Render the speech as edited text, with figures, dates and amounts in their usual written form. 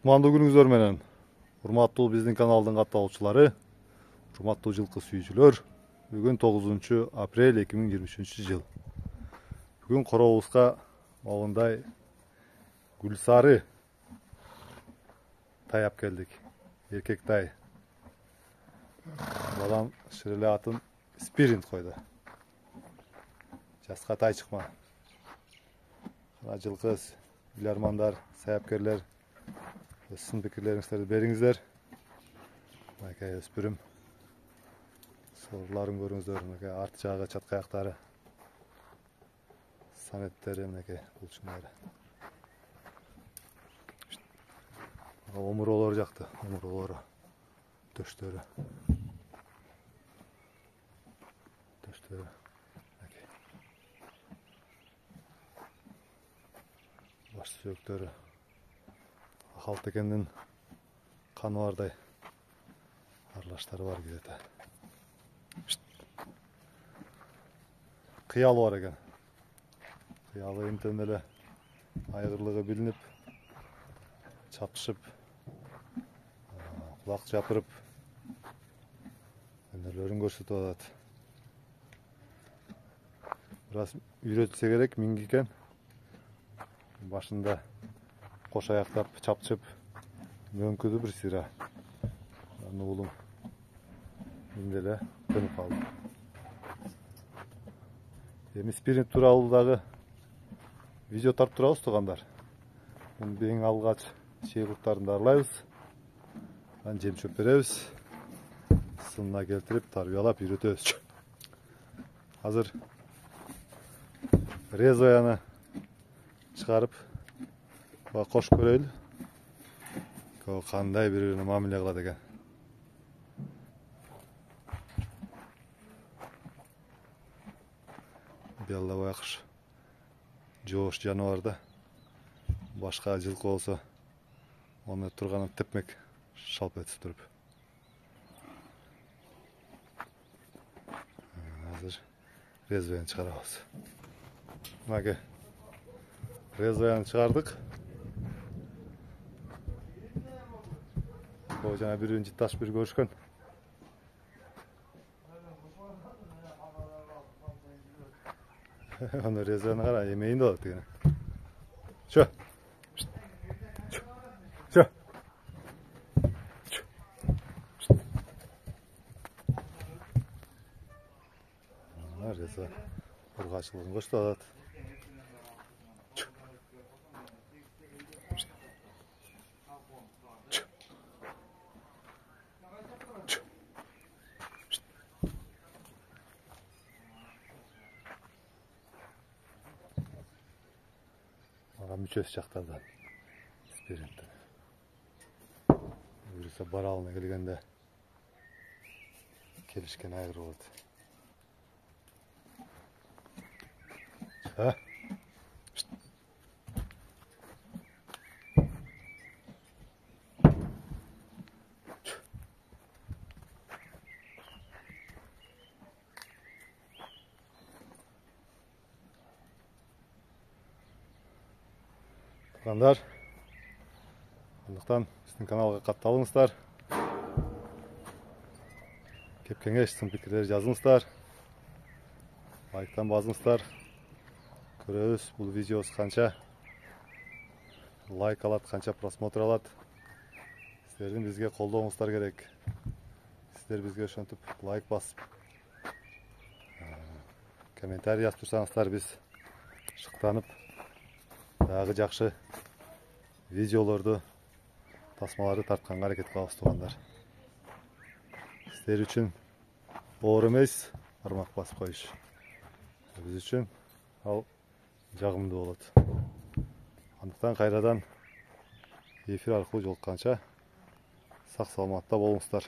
Кутмандуу күнүңүздөр менен. Урматтуу биздин каналдын катталуучулары, урматтуу жылкы сүйүүчүлөр. Бүгүн 9 апрель 2023 жыл. Бүгүн коробубузга могундай гүлсары тай алып келдик. Эркек тай. Балам ширеле атын спиринт койду. Жаска тай чыкма. Кана жылкы билармандар, саяпкерлер, sizin fikirlerinizleri beriңиздер. Мынакей өспүрүм. Сорларын көрүңүздөр. Мынакей арт жагы, чатка аяктары. Санеттери мынакей булчуңдары. Омуролору жакты, омуролору. Төштөрү. Төштөрү. Мынакей. Баш сүйөктөрү. Халтекенин каны бардай аралаштары бар где-то. Кыялы бар экен. Кыялы интен эле айгырлыгы билинип, чапышып, кулак жапырып, өнөрлөрүн көрсөтүп атат. Бираз үйрөтүлсө керек, мингикен. Башында кош аяктап, чапчып, мөңкүдү бир сыйра. Аны улум менде эле көнүп калды. Эми спиринт тууралуу дагы видео тартып турабыз туугандар. Муну эң алгач чей курттарын дарылайбыз. Анан жем чөп беребиз. Сынына келтирип, тарбиялап үйрөтөбүз. Азыр резваяны чыгарып кош көрөйлү. Кандай бири-бирине мамиле кылат экен. Белла байкуш жоош жаныбар да. Башка жылкы болсо оны турганын тепмек, шалп этип туруп. Азыр резваяны чыгарабыз. Мынакей резваяны чыгардык. Жана бир жытташ бир көрүшкөн. Аны резваяны кара, эмейин да алат экен. Чө. Чө. Резва ургачылыгын көрсөтүп атат. Мүчөсү жактардан спиринттин. Бирisi баралына келгенде келишкен айгыр болот. Туугандар, андыктан биздин каналга катталыңыздар. Кеп кеңеш, сын пикирлер жазыңыздар. Лайктан басыңыздар. Көрөбүз бул видеобуз канча лайк алат, канча просмотр алат. Сиздердин бизге колдооңуздар керек. Сиздер бизге ошентип лайк басып, комментарий жазып турсаңыздар, биз шыктанып дагы жакшы видеолорду, тасмаларды тартканга аракет кылабыз туугандар. Сиздер үчүн оор эмес, бармак басып коюш. Биз үчүн ал жагымдуу болот. Андыктан кайрадан эфир аркылуу жолукканча сак саламатта болуңуздар.